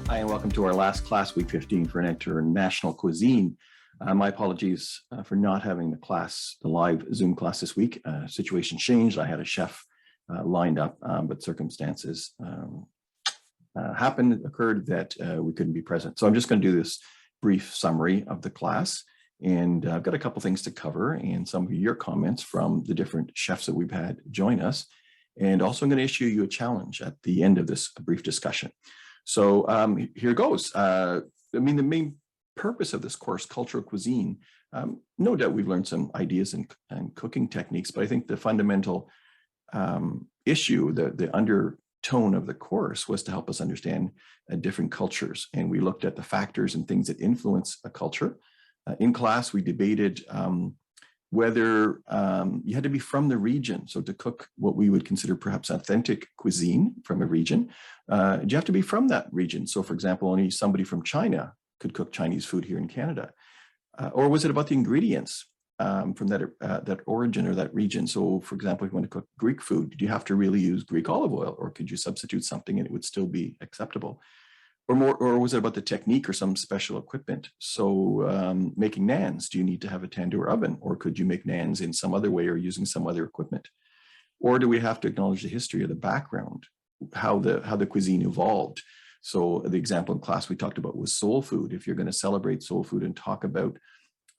Hi, and welcome to our last class, week 15 for an international cuisine. My apologies for not having the live Zoom class this week. Situation changed. I had a chef lined up, but circumstances occurred that we couldn't be present. So I'm just going to do this brief summary of the class. And I've got a couple things to cover and some of your comments from the different chefs that we've had join us. And also I'm going to issue you a challenge at the end of this brief discussion. So here goes. The main purpose of this course, Cultural Cuisine, no doubt we've learned some ideas and cooking techniques, but I think the fundamental issue, the undertone of the course was to help us understand different cultures. And we looked at the factors and things that influence a culture. In class, we debated whether you had to be from the region. So to cook what we would consider perhaps authentic cuisine from a region, do you have to be from that region? So for example, only somebody from China could cook Chinese food here in Canada. Or was it about the ingredients from that origin or that region? So for example, if you want to cook Greek food, do you have to really use Greek olive oil, or could you substitute something and it would still be acceptable? Or was it about the technique or some special equipment? So making naans, do you need to have a tandoor oven, or could you make naans in some other way or using some other equipment? Or do we have to acknowledge the history or the background, how the cuisine evolved? So the example in class we talked about was soul food. If you're going to celebrate soul food and talk about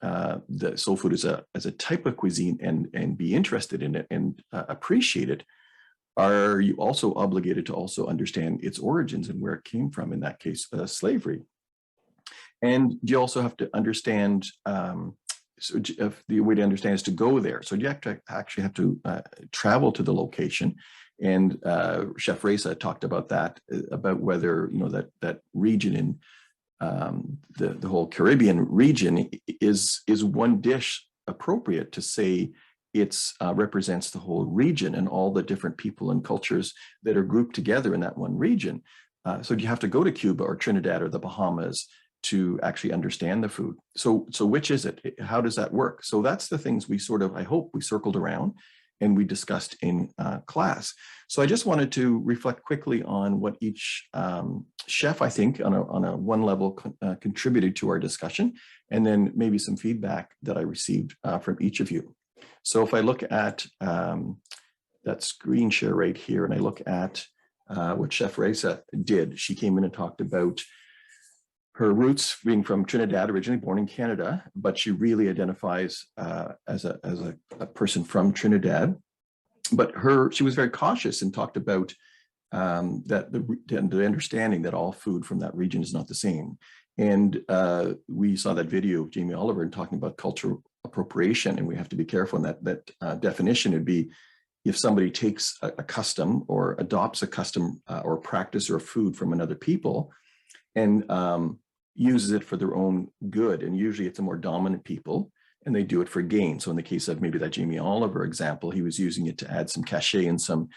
the soul food as a type of cuisine and be interested in it and appreciate it, are you also obligated to also understand its origins and where it came from, in that case, slavery? And you also have to understand, so if the way to understand is to go there. So you have to actually have to travel to the location. And Chef Reza talked about that, about whether, that region in the whole Caribbean region is one dish appropriate to say it represents the whole region and all the different people and cultures that are grouped together in that one region. So you have to go to Cuba or Trinidad or the Bahamas to actually understand the food. So which is it? How does that work? So that's the things we I hope we circled around and we discussed in class. So I just wanted to reflect quickly on what each chef, I think, on a one level contributed to our discussion, and then maybe some feedback that I received from each of you. So if I look at that screen share right here, and I look at what Chef Reza did, she came in and talked about her roots being from Trinidad, originally born in Canada, but she really identifies as a person from Trinidad. But she was very cautious and talked about that the understanding that all food from that region is not the same. And we saw that video of Jamie Oliver talking about cultural appropriation, and we have to be careful. And that definition would be if somebody takes a custom or adopts a custom or practice or food from another people and uses it for their own good. And usually it's a more dominant people and they do it for gain. So in the case of maybe that Jamie Oliver example, he was using it to add some cachet and some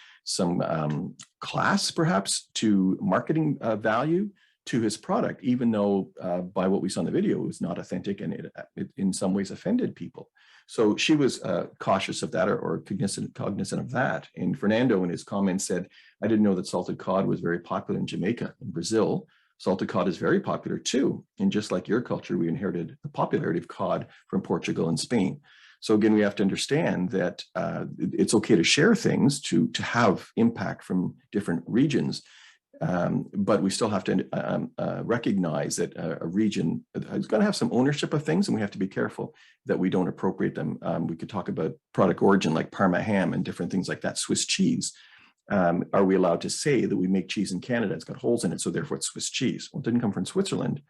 class perhaps to marketing value to his product, even though by what we saw in the video, it was not authentic and it in some ways offended people. So she was cautious of that or cognizant of that. And Fernando in his comments said, I didn't know that salted cod was very popular in Jamaica. In Brazil, salted cod is very popular too. And just like your culture, we inherited the popularity of cod from Portugal and Spain. So again, we have to understand that it's okay to share things, to have impact from different regions. But we still have to recognize that a region is going to have some ownership of things, and we have to be careful that we don't appropriate them. We could talk about product origin like Parma ham and different things like that, Swiss cheese. Are we allowed to say that we make cheese in Canada? It's got holes in it, so therefore it's Swiss cheese. Well, it didn't come from Switzerland.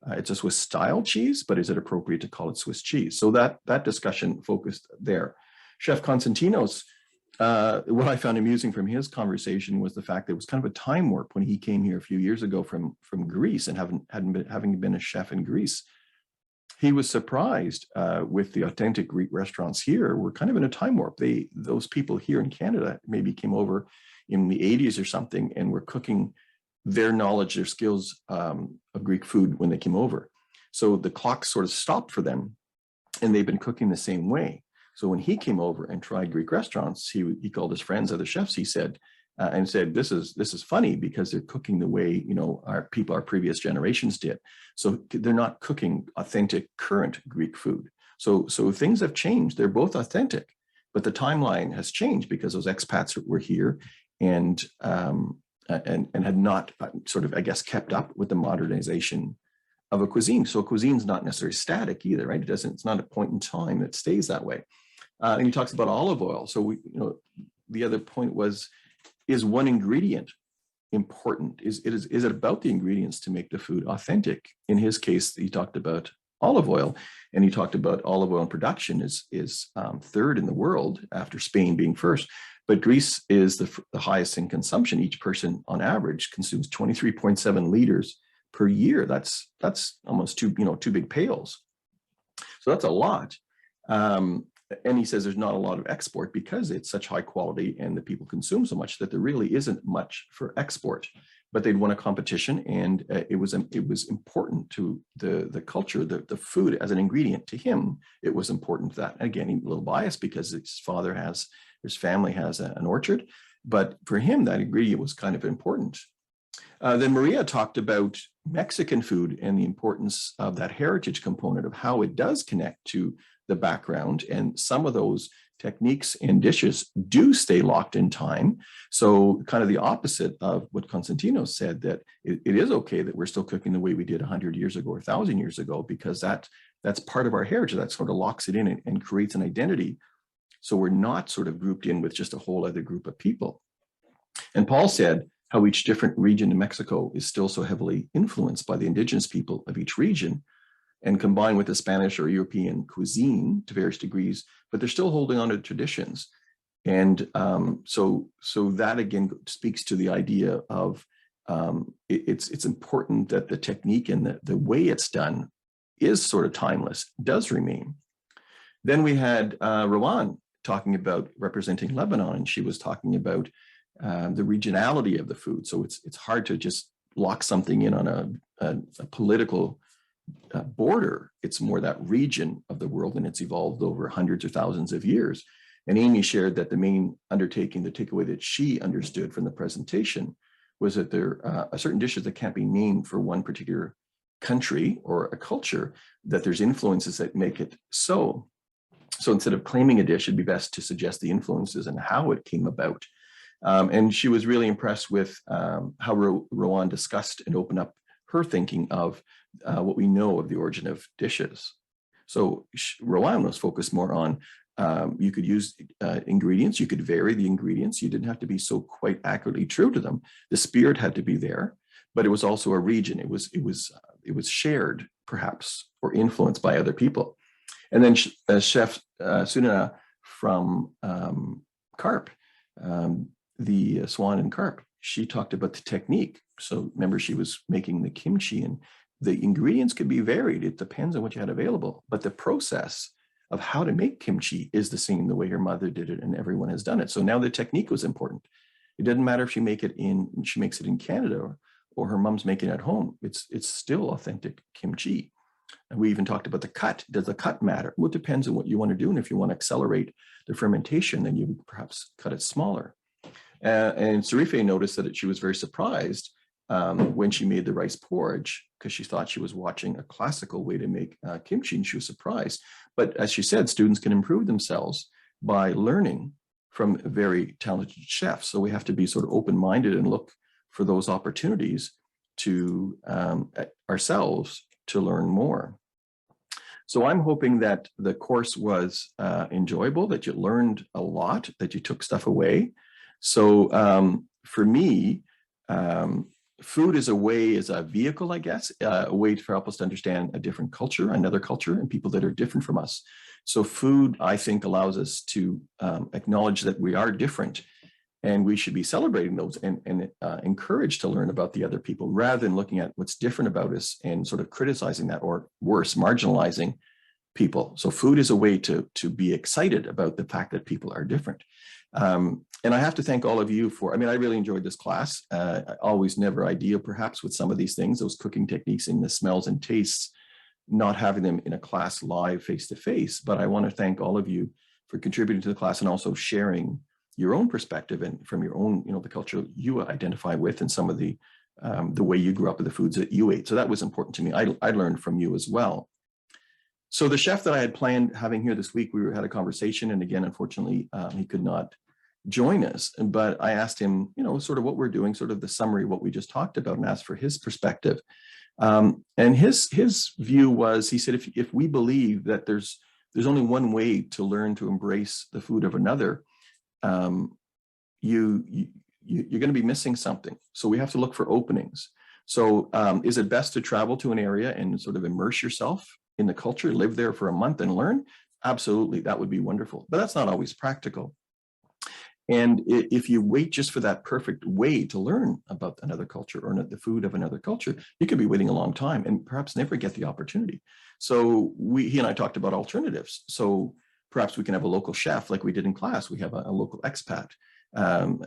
It's a Swiss style cheese, but is it appropriate to call it Swiss cheese? So that discussion focused there. Chef Constantinos, what I found amusing from his conversation was the fact that it was kind of a time warp when he came here a few years ago from Greece and having been a chef in Greece. He was surprised with the authentic Greek restaurants here. We're kind of in a time warp. Those people here in Canada maybe came over in the 80s or something and were cooking their knowledge, their skills of Greek food when they came over. So the clock sort of stopped for them and they've been cooking the same way. So when he came over and tried Greek restaurants, he called his friends, other chefs, he said, and said, this is funny because they're cooking the way, you know, our previous generations did. So they're not cooking authentic current Greek food. So things have changed. They're both authentic, but the timeline has changed because those expats were here and had not sort of, I guess, kept up with the modernization of a cuisine. So a cuisine is not necessarily static either, right? It's not a point in time that stays that way. And he talks about olive oil. So the other point was, is one ingredient important? Is it about the ingredients to make the food authentic? In his case, he talked about olive oil, and he talked about olive oil production is third in the world after Spain being first. But Greece is the highest in consumption. Each person on average consumes 23.7 liters per year. That's almost two big pails. So that's a lot. And he says there's not a lot of export because it's such high quality and the people consume so much that there really isn't much for export. But they'd won a competition, and it was important to the culture, the food as an ingredient. To him, it was important that, again, he's a little biased because his family has an orchard, but for him, that ingredient was kind of important. Then Maria talked about Mexican food and the importance of that heritage component of how it does connect to the background, and some of those techniques and dishes do stay locked in time. So kind of the opposite of what Constantinos said, that it is okay that we're still cooking the way we did 100 years ago or 1,000 years ago, because that's part of our heritage. That sort of locks it in and creates an identity. So we're not sort of grouped in with just a whole other group of people. And Paul said how each different region in Mexico is still so heavily influenced by the indigenous people of each region, and combined with the Spanish or European cuisine to various degrees, but they're still holding on to traditions. And so that again speaks to the idea of it's important that the technique and the way it's done is sort of timeless, does remain. Then we had Rowan talking about representing Lebanon, and she was talking about the regionality of the food. So it's hard to just lock something in on a political border. It's more that region of the world, and it's evolved over hundreds or thousands of years. And Amy shared that the main undertaking, the takeaway that she understood from the presentation, was that there are certain dishes that can't be named for one particular country or a culture, that there's influences that make it so. So instead of claiming a dish, it'd be best to suggest the influences and how it came about. And she was really impressed with how Rowan discussed and opened up her thinking of what we know of the origin of dishes. So Rowan was focused more on you could use ingredients, you could vary the ingredients, you didn't have to be so quite accurately true to them. The spirit had to be there, but it was also a region. It was shared, perhaps, or influenced by other people. And then Chef Sunina from carp, the swan and carp, she talked about the technique. So remember, she was making the kimchi, and the ingredients could be varied. It depends on what you had available, but the process of how to make kimchi is the same, the way her mother did it, and everyone has done it. So now the technique was important. It doesn't matter if she makes it in Canada or her mom's making it at home. It's still authentic kimchi. And we even talked about the cut. Does the cut matter? Well, it depends on what you want to do. And if you want to accelerate the fermentation, then you would perhaps cut it smaller. And Sarife noticed that she was very surprised when she made the rice porridge, because she thought she was watching a classical way to make kimchi, and she was surprised. But as she said, students can improve themselves by learning from very talented chefs. So we have to be sort of open-minded and look for those opportunities to ourselves to learn more. So I'm hoping that the course was enjoyable, that you learned a lot, that you took stuff away. So for me, food is a vehicle, I guess, a way to help us to understand a different culture, another culture, and people that are different from us. So food, I think, allows us to acknowledge that we are different, and we should be celebrating those and encouraged to learn about the other people, rather than looking at what's different about us and sort of criticizing that, or worse, marginalizing people. So food is a way to be excited about the fact that people are different. And I have to thank all of you for, I really enjoyed this class. Always never ideal, perhaps, with some of these things, those cooking techniques and the smells and tastes, not having them in a class live face-to-face. But I want to thank all of you for contributing to the class and also sharing your own perspective and from your own, the culture you identify with and some of the way you grew up with the foods that you ate. So that was important to me. I learned from you as well. So the chef that I had planned having here this week, we had a conversation, and again, unfortunately, he could not join us. But I asked him, sort of what we're doing, sort of the summary of what we just talked about, and asked for his perspective. And his view was, he said, if we believe that there's only one way to learn to embrace the food of another, you're going to be missing something. So we have to look for openings. So is it best to travel to an area and sort of immerse yourself in the culture, live there for a month and learn? Absolutely, that would be wonderful, but that's not always practical. And if you wait just for that perfect way to learn about another culture or the food of another culture, you could be waiting a long time and perhaps never get the opportunity. So he and I talked about alternatives. So perhaps we can have a local chef like we did in class. We have a local expat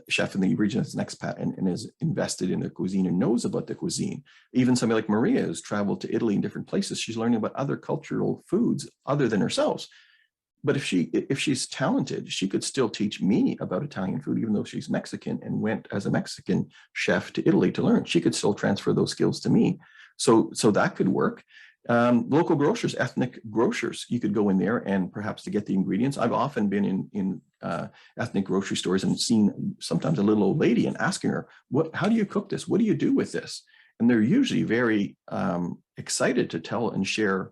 chef in the region that's an expat and is invested in their cuisine and knows about the cuisine. Even somebody like Maria who's traveled to Italy and different places. She's learning about other cultural foods other than herself. But if she's talented, she could still teach me about Italian food, even though she's Mexican and went as a Mexican chef to Italy to learn. She could still transfer those skills to me. So that could work. Local grocers, ethnic grocers, you could go in there and perhaps to get the ingredients. I've often been in ethnic grocery stores and seen sometimes a little old lady and asking her, how do you cook this? What do you do with this? And they're usually very excited to tell and share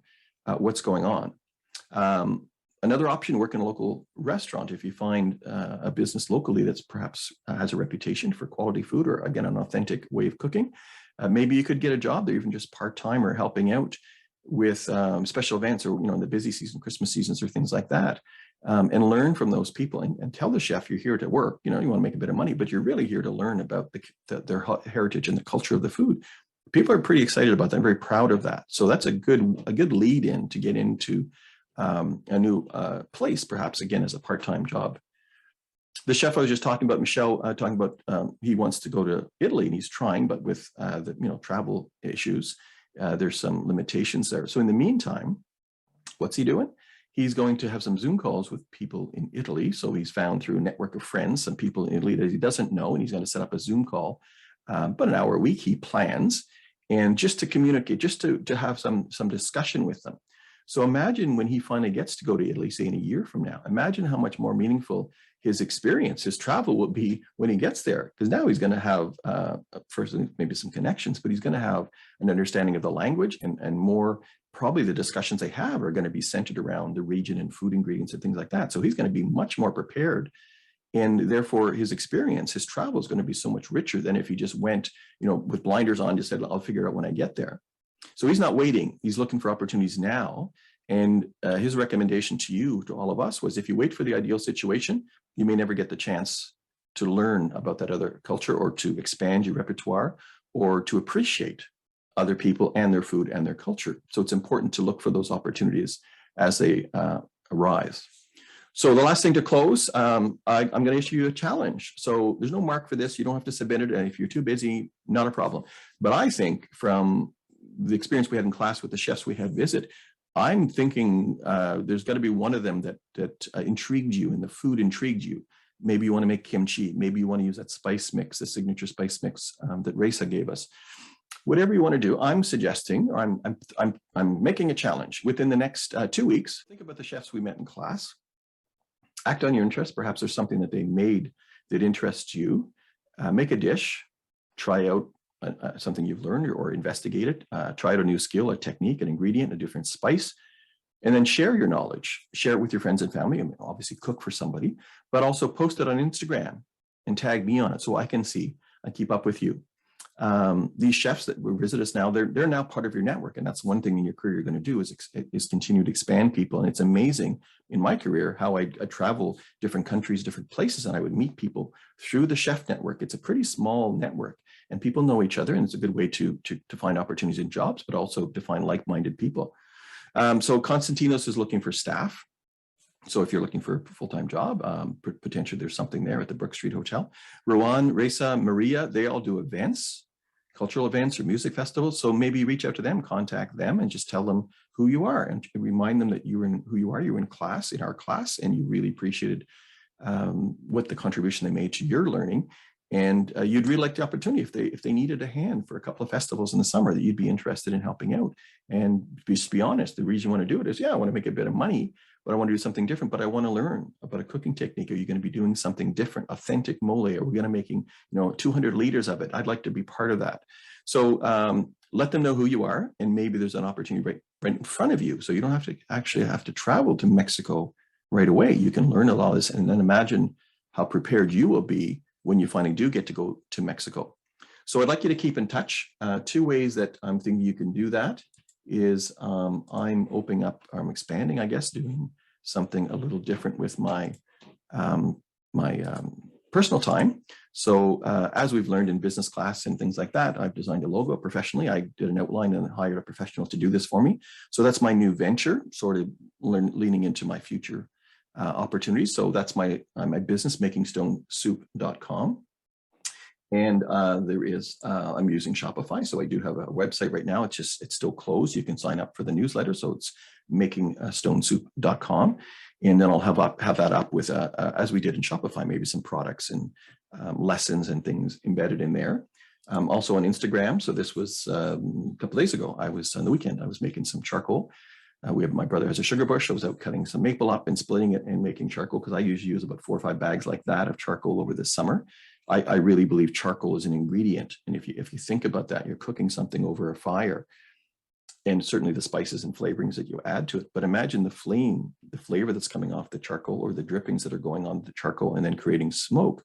what's going on. Another option, work in a local restaurant. If you find a business locally that's perhaps has a reputation for quality food or, again, an authentic way of cooking, maybe you could get a job there, even just part-time or helping out with special events or, in the busy season, Christmas seasons or things like that, and learn from those people and tell the chef you're here to work. You want to make a bit of money, but you're really here to learn about their heritage and the culture of the food. People are pretty excited about that. I'm very proud of that. So that's a good lead in to get into a new place, perhaps, again, as a part-time job. The chef I was just talking about, Michel, talking about he wants to go to Italy and he's trying, but with the travel issues, there's some limitations there. So in the meantime, what's he doing? He's going to have some Zoom calls with people in Italy. So he's found through a network of friends, some people in Italy that he doesn't know, and he's going to set up a Zoom call, about an hour a week, he plans, and just to communicate, just to have some discussion with them. So imagine when he finally gets to go to Italy, say in a year from now, imagine how much more meaningful his experience, his travel will be when he gets there. Because now he's going to have, first, maybe some connections, but he's going to have an understanding of the language and more, probably the discussions they have are going to be centered around the region and food ingredients and things like that. So he's going to be much more prepared. And therefore, his experience, his travel is going to be so much richer than if he just went, with blinders on, just said, I'll figure it out when I get there. So he's not waiting. He's looking for opportunities now. And his recommendation to you, to all of us, was if you wait for the ideal situation, you may never get the chance to learn about that other culture or to expand your repertoire or to appreciate other people and their food and their culture. So it's important to look for those opportunities as they arise. So the last thing to close, I'm going to issue you a challenge. So there's no mark for this. You don't have to submit it. And if you're too busy, not a problem. But I think from the experience we had in class with the chefs we had visit, I'm thinking there's got to be one of them that intrigued you and the food intrigued you. Maybe you want to make kimchi. Maybe you want to use that spice mix, the signature spice mix that Reza gave us. Whatever you want to do, I'm suggesting, or I'm making a challenge within the next 2 weeks. Think about the chefs we met in class. Act on your interest. Perhaps there's something that they made that interests you. Make a dish. Try out something you've learned or investigate it. Try out a new skill, a technique, an ingredient, a different spice, and then share your knowledge. Share it with your friends and family. I mean, obviously cook for somebody, but also post it on Instagram and tag me on it so I can see and keep up with you. These chefs that will visit us now, they're now part of your network. And that's one thing in your career you're going to do is continue to expand people. And it's amazing in my career how I travel different countries, different places, and I would meet people through the chef network. It's a pretty small network and people know each other. And it's a good way to find opportunities in jobs, but also to find like-minded people. So Konstantinos is looking for staff. So if you're looking for a full-time job, potentially there's something there at the Brook Street Hotel. Rowan, Reza, Maria, they all do events, cultural events or music festivals. So maybe reach out to them, contact them, and just tell them who you are and remind them that you're in our class, in our class, and you really appreciated what the contribution they made to your learning. And you'd really like the opportunity if they needed a hand for a couple of festivals in the summer that you'd be interested in helping out. And just be honest, the reason you want to do it is, yeah, I want to make a bit of money, but I want to do something different, but I want to learn about a cooking technique. Are you going to be doing something different, authentic mole? Are we going to making, 200 liters of it? I'd like to be part of that. So let them know who you are, and maybe there's an opportunity right in front of you. So you don't have to actually have to travel to Mexico right away. You can learn a lot of this, and then imagine how prepared you will be when you finally do get to go to Mexico. So I'd like you to keep in touch. 2 ways that I'm thinking you can do that is I'm expanding, I guess, doing something a little different with my personal time. So as we've learned in business class and things like that, I've designed a logo professionally. I did an outline and hired a professional to do this for me. So that's my new venture, sort of leaning into my future opportunities. So that's my business, makingstonесoup.com. And there is, I'm using Shopify. So I do have a website right now. It's still closed. You can sign up for the newsletter. So it's makingstonесoup.com. And then I'll have that up with, as we did in Shopify, maybe some products and lessons and things embedded in there. Also on Instagram. So this was a couple of days ago. I was on the weekend, I was making some charcoal. My brother has a sugar bush. I was out cutting some maple up and splitting it and making charcoal, because I usually use about 4 or 5 bags like that of charcoal over the summer. I really believe charcoal is an ingredient. And if you think about that, you're cooking something over a fire, and certainly the spices and flavorings that you add to it. But imagine the flame, the flavor that's coming off the charcoal, or the drippings that are going on the charcoal and then creating smoke,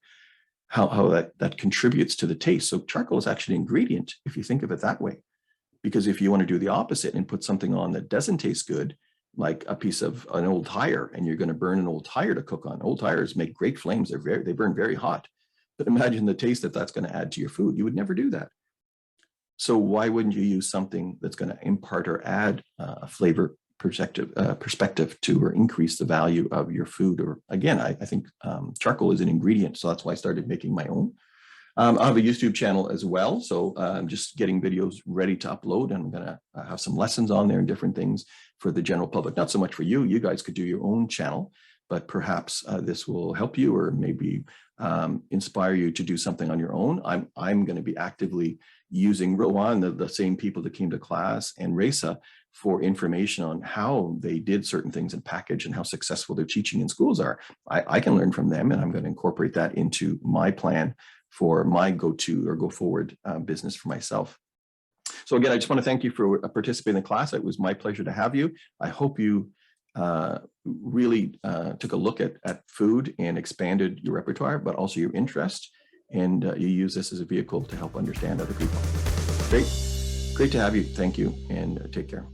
how that contributes to the taste. So charcoal is actually an ingredient if you think of it that way. Because if you want to do the opposite and put something on that doesn't taste good, like a piece of an old tire, and you're going to burn an old tire to cook on. Old tires make great flames. They burn very hot. But imagine the taste that's going to add to your food. You would never do that. So why wouldn't you use something that's going to impart or add a flavor perspective to, or increase the value of your food? Or again, I think charcoal is an ingredient. So that's why I started making my own. I have a YouTube channel as well. So I'm just getting videos ready to upload, and I'm going to have some lessons on there and different things for the general public. Not so much for you. You guys could do your own channel, but perhaps this will help you, or maybe inspire you to do something on your own. I'm going to be actively using Rowan, the same people that came to class, and Reza for information on how they did certain things in package and how successful their teaching in schools are. I can learn from them, and I'm going to incorporate that into my plan for my go forward business for myself. So again, I just want to thank you for participating in the class. It was my pleasure to have you. I hope you really took a look at food and expanded your repertoire, but also your interest, and you use this as a vehicle to help understand other people. Great to have you. Thank you, and take care.